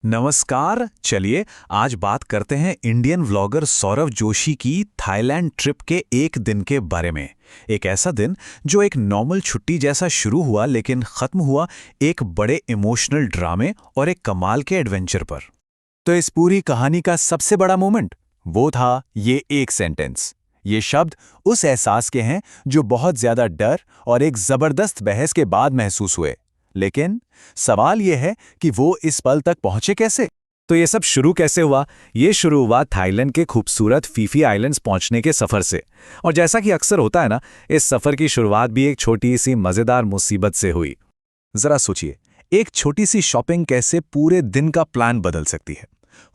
नमस्कार। चलिए आज बात करते हैं इंडियन व्लॉगर सौरव जोशी की थाईलैंड ट्रिप के एक दिन के बारे में। एक ऐसा दिन जो एक नॉर्मल छुट्टी जैसा शुरू हुआ लेकिन खत्म हुआ एक बड़े इमोशनल ड्रामे और एक कमाल के एडवेंचर पर। तो इस पूरी कहानी का सबसे बड़ा मोमेंट वो था ये एक सेंटेंस। ये शब्द उस एहसास के हैं जो बहुत ज्यादा डर और एक जबरदस्त बहस के बाद महसूस हुए। लेकिन सवाल यह है कि वो इस पल तक पहुंचे कैसे। तो ये सब शुरू कैसे हुआ? ये शुरू हुआ थाईलैंड के खूबसूरत फीफी आइलैंड्स पहुंचने के सफर से। और जैसा कि अक्सर होता है ना, इस सफर की शुरुआत भी एक छोटी सी मजेदार मुसीबत से हुई। जरा सोचिए, एक छोटी सी शॉपिंग कैसे पूरे दिन का प्लान बदल सकती है।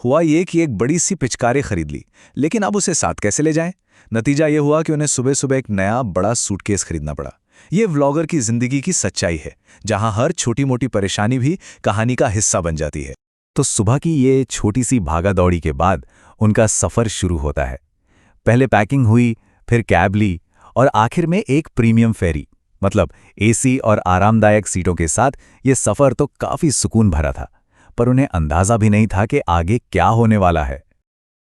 हुआ ये कि एक बड़ी सी पिचकारी खरीद ली, लेकिन अब उसे साथ कैसे ले जाएं? नतीजा ये हुआ कि उन्हें सुबह सुबह एक नया बड़ा सूटकेस खरीदना पड़ा। ये व्लॉगर की जिंदगी की सच्चाई है, जहां हर छोटी मोटी परेशानी भी कहानी का हिस्सा बन जाती है। तो सुबह की ये छोटी सी भागा दौड़ी के बाद उनका सफर शुरू होता है। पहले पैकिंग हुई, फिर कैब ली और आखिर में एक प्रीमियम फेरी, मतलब एसी और आरामदायक सीटों के साथ ये सफर तो काफी सुकून भरा था। पर उन्हें अंदाजा भी नहीं था कि आगे क्या होने वाला है।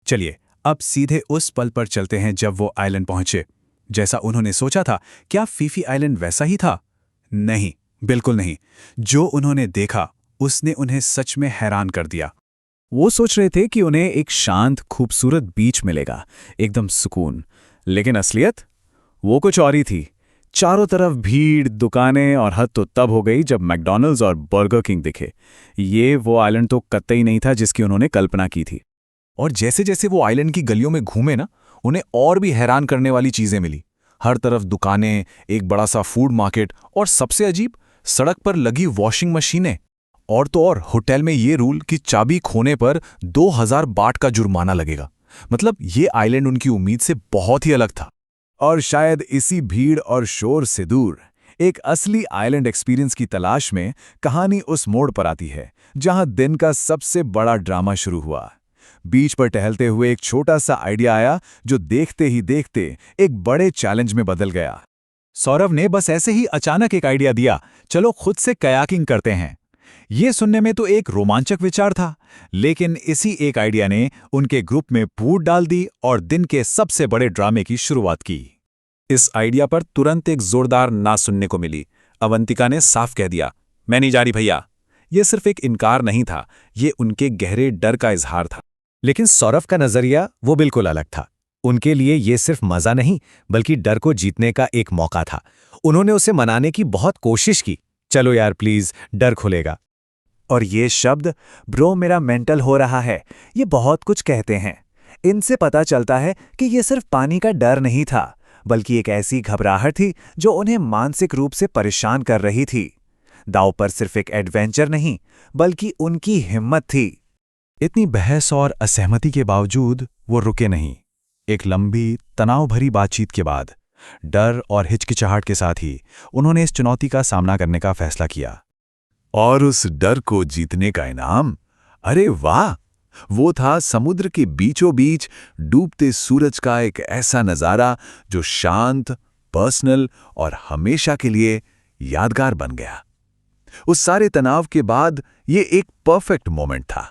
चलिए अब सीधे उस पल पर चलते हैं जब वो आइलैंड पहुंचे। जैसा उन्होंने सोचा था, क्या फीफी आइलैंड वैसा ही था? नहीं, बिल्कुल नहीं। जो उन्होंने देखा उसने उन्हें सच में हैरान कर दिया। वो सोच रहे थे कि उन्हें एक शांत खूबसूरत बीच मिलेगा, एकदम सुकून। लेकिन असलियत वो कुछ और ही थी। चारों तरफ भीड़, दुकानें और हद तो तब हो गई जब मैकडॉनल्ड्स और बर्गर किंग दिखे। ये वो आइलैंड तो कतई नहीं था जिसकी उन्होंने कल्पना की थी। और जैसे जैसे वो आइलैंड की गलियों में घूमे ना, उन्हें और भी हैरान करने वाली चीजें मिली। हर तरफ दुकानें, एक बड़ा सा फूड मार्केट और सबसे अजीब, सड़क पर लगी वॉशिंग मशीनें। और तो और होटल में ये रूल कि चाबी खोने पर 2000 बाट का जुर्माना लगेगा। मतलब ये आइलैंड उनकी उम्मीद से बहुत ही अलग था। और शायद इसी भीड़ और शोर से दूर एक असली आइलैंड एक्सपीरियंस की तलाश में कहानी उस मोड़ पर आती है जहां दिन का सबसे बड़ा ड्रामा शुरू हुआ। बीच पर टहलते हुए एक छोटा सा आइडिया आया जो देखते ही देखते एक बड़े चैलेंज में बदल गया। सौरव ने बस ऐसे ही अचानक एक आइडिया दिया, चलो खुद से कयाकिंग करते हैं। ये सुनने में तो एक रोमांचक विचार था, लेकिन इसी एक आइडिया ने उनके ग्रुप में फूट डाल दी और दिन के सबसे बड़े ड्रामे की शुरुआत की। इस आइडिया पर तुरंत एक जोरदार ना सुनने को मिली। अवंतिका ने साफ कह दिया, मैं नहीं जा रही भैया। यह सिर्फ एक इनकार नहीं था, ये उनके गहरे डर का इजहार था। लेकिन सौरव का नजरिया वो बिल्कुल अलग था। उनके लिए ये सिर्फ मजा नहीं, बल्कि डर को जीतने का एक मौका था। उन्होंने उसे मनाने की बहुत कोशिश की, चलो यार प्लीज, डर खुलेगा। और ये शब्द, ब्रो मेरा मेंटल हो रहा है, ये बहुत कुछ कहते हैं। इनसे पता चलता है कि ये सिर्फ पानी का डर नहीं था, बल्कि एक ऐसी घबराहट थी जो उन्हें मानसिक रूप से परेशान कर रही थी। दांव पर सिर्फ एक एडवेंचर नहीं, बल्कि उनकी हिम्मत थी। इतनी बहस और असहमति के बावजूद वो रुके नहीं। एक लंबी, तनाव भरी बातचीत के बाद, डर और हिचकिचाहट के साथ ही उन्होंने इस चुनौती का सामना करने का फैसला किया। और उस डर को जीतने का इनाम, अरे वाह, वो था समुद्र के बीचों बीच डूबते सूरज का एक ऐसा नजारा जो शांत, पर्सनल और हमेशा के लिए यादगार बन गया। उस सारे तनाव के बाद ये एक परफेक्ट मोमेंट था।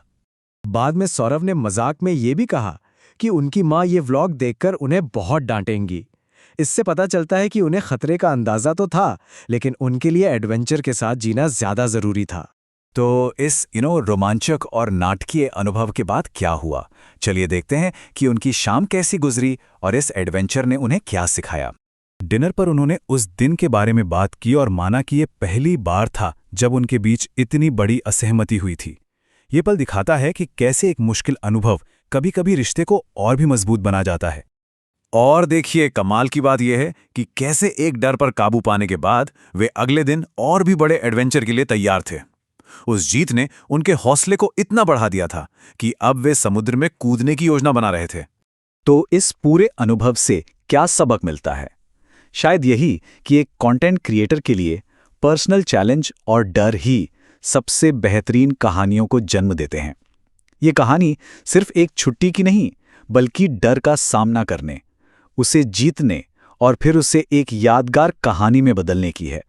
बाद में सौरव ने मजाक में ये भी कहा कि उनकी माँ ये व्लॉग देखकर उन्हें बहुत डांटेंगी। इससे पता चलता है कि उन्हें खतरे का अंदाजा तो था, लेकिन उनके लिए एडवेंचर के साथ जीना ज्यादा जरूरी था। तो इस रोमांचक और नाटकीय अनुभव के बाद क्या हुआ, चलिए देखते हैं कि उनकी शाम कैसी गुजरी और इस एडवेंचर ने उन्हें क्या सिखाया। डिनर पर उन्होंने उस दिन के बारे में बात की और माना कि ये पहली बार था जब उनके बीच इतनी बड़ी असहमति हुई थी। ये पल दिखाता है कि कैसे एक मुश्किल अनुभव कभी-कभी रिश्ते को और भी मजबूत बना जाता है। और देखिए, कमाल की बात यह है कि कैसे एक डर पर काबू पाने के बाद वे अगले दिन और भी बड़े एडवेंचर के लिए तैयार थे। उस जीत ने उनके हौसले को इतना बढ़ा दिया था कि अब वे समुद्र में कूदने की योजना बना रहे थे। तो इस पूरे अनुभव से क्या सबक मिलता है? शायद यही कि एक कंटेंट क्रिएटर के लिए पर्सनल चैलेंज और डर ही सबसे बेहतरीन कहानियों को जन्म देते हैं। ये कहानी सिर्फ एक छुट्टी की नहीं, बल्कि डर का सामना करने, उसे जीतने और फिर उसे एक यादगार कहानी में बदलने की है।